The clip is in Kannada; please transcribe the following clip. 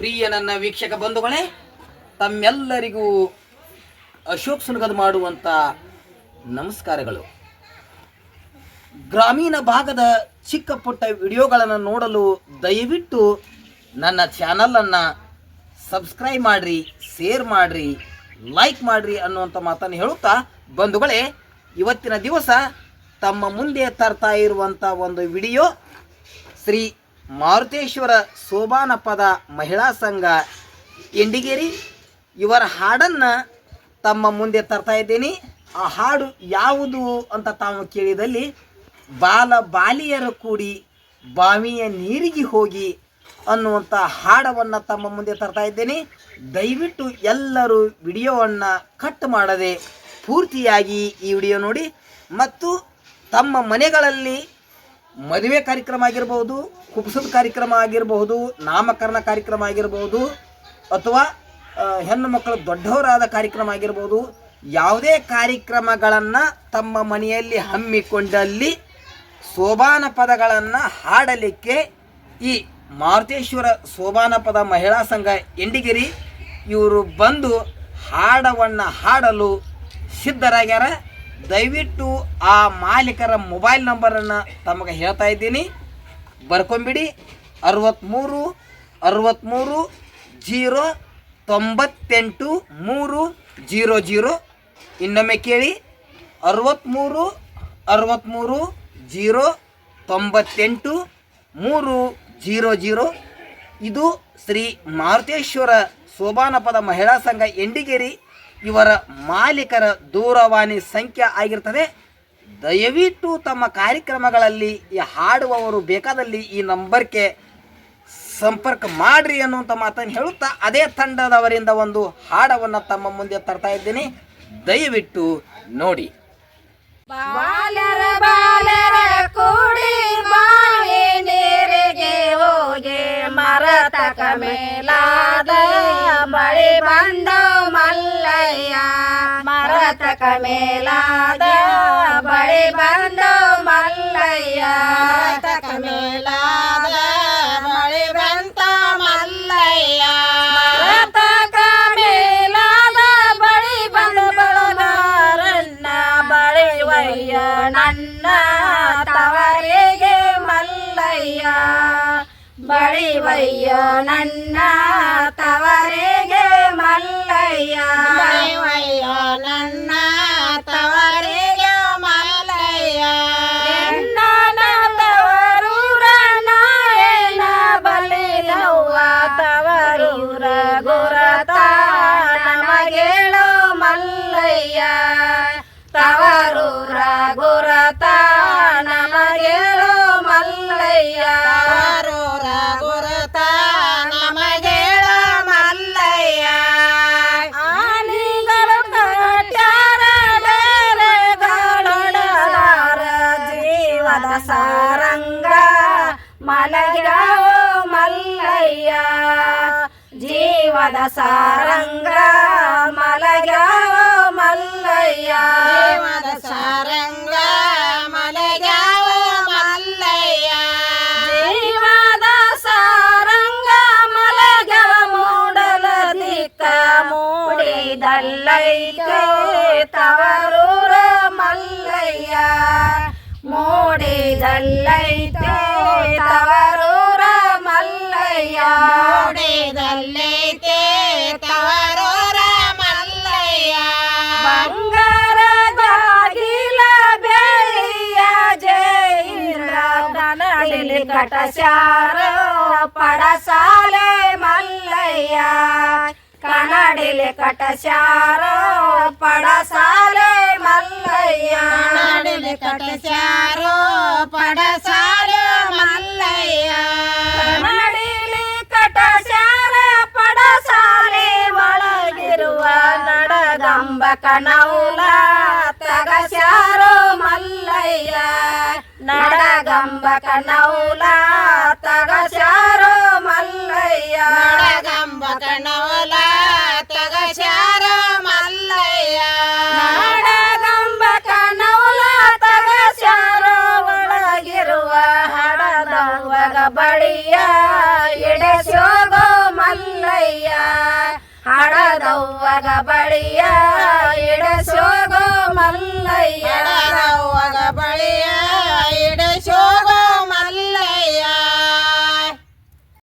ಪ್ರಿಯ ನನ್ನ ವೀಕ್ಷಕ ಬಂಧುಗಳೇ, ತಮ್ಮೆಲ್ಲರಿಗೂ ಅಶೋಕ್ ಸುನಗದ ಮಾಡುವಂಥ ನಮಸ್ಕಾರಗಳು. ಗ್ರಾಮೀಣ ಭಾಗದ ಚಿಕ್ಕ ಪುಟ್ಟ ವಿಡಿಯೋಗಳನ್ನು ನೋಡಲು ದಯವಿಟ್ಟು ನನ್ನ ಚಾನಲನ್ನು ಸಬ್ಸ್ಕ್ರೈಬ್ ಮಾಡಿರಿ, ಶೇರ್ ಮಾಡಿರಿ, ಲೈಕ್ ಮಾಡಿರಿ ಅನ್ನುವಂಥ ಮಾತನ್ನು ಹೇಳುತ್ತಾ, ಬಂಧುಗಳೇ, ಇವತ್ತಿನ ದಿವಸ ತಮ್ಮ ಮುಂದೆ ತರ್ತಾ ಇರುವಂಥ ಒಂದು ವಿಡಿಯೋ ಶ್ರೀ ಮಾರುತೇಶ್ವರ ಸೋಬಾನಪದ ಮಹಿಳಾ ಸಂಘ ಎಂಡಿಗೇರಿ ಇವರ ಹಾಡನ್ನು ತಮ್ಮ ಮುಂದೆ ತರ್ತಾ ಇದ್ದೀನಿ. ಆ ಹಾಡು ಯಾವುದು ಅಂತ ತಾವು ಕೇಳಿದಲ್ಲಿ, ಬಾಲ ಬಾಲಿಯರು ಕೂಡಿ ಬಾವಿಯ ನೀರಿಗೆ ಹೋಗಿ ಅನ್ನುವಂಥ ಹಾಡವನ್ನು ತಮ್ಮ ಮುಂದೆ ತರ್ತಾ ಇದ್ದೇನೆ. ದಯವಿಟ್ಟು ಎಲ್ಲರೂ ವಿಡಿಯೋವನ್ನು ಕಟ್ ಮಾಡದೆ ಪೂರ್ತಿಯಾಗಿ ಈ ವಿಡಿಯೋ ನೋಡಿ. ಮತ್ತು ತಮ್ಮ ಮನೆಗಳಲ್ಲಿ ಮದುವೆ ಕಾರ್ಯಕ್ರಮ ಆಗಿರಬಹುದು, ಕುಬ್ಸದ ಕಾರ್ಯಕ್ರಮ ಆಗಿರಬಹುದು, ನಾಮಕರಣ ಕಾರ್ಯಕ್ರಮ ಆಗಿರಬಹುದು, ಅಥವಾ ಹೆಣ್ಣು ಮಕ್ಕಳು ದೊಡ್ಡವರಾದ ಕಾರ್ಯಕ್ರಮ ಆಗಿರ್ಬೋದು, ಯಾವುದೇ ಕಾರ್ಯಕ್ರಮಗಳನ್ನು ತಮ್ಮ ಮನೆಯಲ್ಲಿ ಹಮ್ಮಿಕೊಂಡಲ್ಲಿ ಸೋಬಾನ ಪದಗಳನ್ನು ಹಾಡಲಿಕ್ಕೆ ಈ ಮಾರುತೇಶ್ವರ ಸೋಬಾನಪದ ಮಹಿಳಾ ಸಂಘ ಎಂಡಿಗೇರಿ ಇವರು ಬಂದು ಹಾಡವನ್ನು ಹಾಡಲು ಸಿದ್ಧರಾಗ್ಯಾರ. ದಯವಿಟ್ಟು ಆ ಮಾಲೀಕರ ಮೊಬೈಲ್ ನಂಬರನ್ನು ತಮಗೆ ಹೇಳ್ತಾ ಇದ್ದೀನಿ, ಬರ್ಕೊಂಬಿಡಿ. 63 63 0 98 300. ಇನ್ನೊಮ್ಮೆ ಕೇಳಿ, 63 63 0 98 300. ಇದು ಶ್ರೀ ಮಾರುತೇಶ್ವರ ಸೋಬಾನಪದ ಮಹಿಳಾ ಸಂಘ ಎಂಡಿಗೇರಿ ಇವರ ಮಾಲೀಕರ ದೂರವಾಣಿ ಸಂಖ್ಯೆ ಆಗಿರ್ತದೆ. ದಯವಿಟ್ಟು ತಮ್ಮ ಕಾರ್ಯಕ್ರಮಗಳಲ್ಲಿ ಈ ಹಾಡುವವರು ಬೇಕಾದಲ್ಲಿ ಈ ನಂಬರ್ಗೆ ಸಂಪರ್ಕ ಮಾಡ್ರಿ ಅನ್ನುವಂಥ ಮಾತನ್ನು ಹೇಳುತ್ತಾ, ಅದೇ ತಂಡದವರಿಂದ ಒಂದು ಹಾಡವನ್ನು ತಮ್ಮ ಮುಂದೆ ತರ್ತಾ ಇದ್ದೀನಿ, ದಯವಿಟ್ಟು ನೋಡಿ. ಬಾಲರ ಬಾಲರ ಕೂಡಿ ಬಾವಿ ನೀರಿಗೆ ಹೋಗಿ ಮರತಕ ಮೇಲಾದ ಮಳೆ ಬಂದ ಮಲ್ಲಯ್ಯ, ಮರತಕ ಮೇಲಾದ ಬಳಿ ಬಂದ ಮಲ್ಲಯ್ಯ, ಮರತಕ ಮೇಲಾದ ಮಳೆ ಬಂತ ಮಲ್ಲಯ್ಯ, ಮರತಕ ಮೇಲಾದ ಬಳಿ ಬಂದ ಬಳಗಾರನ್ನ ಬಳಿವಯ್ಯ ನನ್ನ ತವರಿಗೆ ಮಲ್ಲಯ್ಯ, ಬಳಿವಯ್ಯ ನನ್ನ ತವರಿಗೆ ಮಲ್ಲಯ್ಯ, ಬಳಿವಯ್ಯ ನನ್ನ ತವರಿಗೆ ಮಲ್ಲಯ್ಯ, ನನ್ನ ತವರೂರ ನಾಯನ ಬಲಿನವ್ವ ತವರೂರ ಗುರತ ನಮಗೇಳು ಮಲ್ಲಯ್ಯ, ತವರೂರ ಗುರತ ನಮಗೇಳು ಮಲ್ಲಯ್ಯ, ತವರೂರ ಗುರತ ನಮಗೇಳು ಮಲ್ಲಯ್ಯ, ಆನಿಗಳು ಕಟ್ಯಾರ ಡೇರೆಗಳೊಡಲಾರ ಜೀವದ ಸಾರಂಗ ಮಲಗ್ಯಾವ ಮಲ್ಲಯ್ಯ, ಜೀವದ ಸಾರಂಗ ಮಲಗ್ಯಾವ ಮಲ್ಲಯ್ಯ, ಜೀವದ ಸಾರಂಗ ಮಲಗ್ಯಾವ ಮಲ್ಲಯ್ಯ, ಜೀವದ ಸಾರಂಗ ಮಲಗ್ಯಾವ ಮೂಡಲ ದಿಕ್ಕ ಮೂಡಿದಲ್ಲೈಕೆ ತವರೂರ ಮಲ್ಲಯ್ಯ, ಮೂಡಿದಲ್ಲೈತೆ ತವರೂರ ಮಲ್ಲಯ್ಯ, ಮೂಡಿದಲ್ಲೈತೆ ತವರೂರ ಮಲ್ಲಯ್ಯ, ಬಂಗಾರ ಬಾಗಿಲ ಬೆಳ್ಳಿಯ ಜೈರ ಕನಡಿಲಿ ಕಟಚಾರ ಪಡಸಾಲೆ ಮಲ್ಲಯ್ಯ, ಕನ್ನಡಿಲಿ ಕಟಚಾರ ಪಡಸಾಲೆ ಮಲ್ಲಯ್ಯ, ಕನ್ನಡಿಲಿ ಕಟಚಾರ ಪಡಸಾಲೆ ಮಲ್ಲಯ್ಯ, ಕನ್ನಡಿಲಿ ಕಟಚಾರ ಪಡಸಾಲೆ ಒಳಗಿರುವ ನಡಗಂಬ ಕನೌಲ ತಗಚಾರೋ ಮಲ್ಲಯ್ಯ, ನಡಗಂಬ ಕನೌಲ ತಗಚಾರೋ ಮಲ್ಲಯ್ಯ, ನಡಗಂಬ ಕನೌಲ ತಗಚಾರೋ ಮಲ್ಲಯ್ಯ, ನಡಗಂಬ ಕನೌಲ ತಗಚಾರೋ ಒಳಗಿರುವ ಹಡದವ್ವಗ ಬಳಿಯ ಎಡೆಸೋಗೋ ಮಲ್ಲ ಬಳಿಯ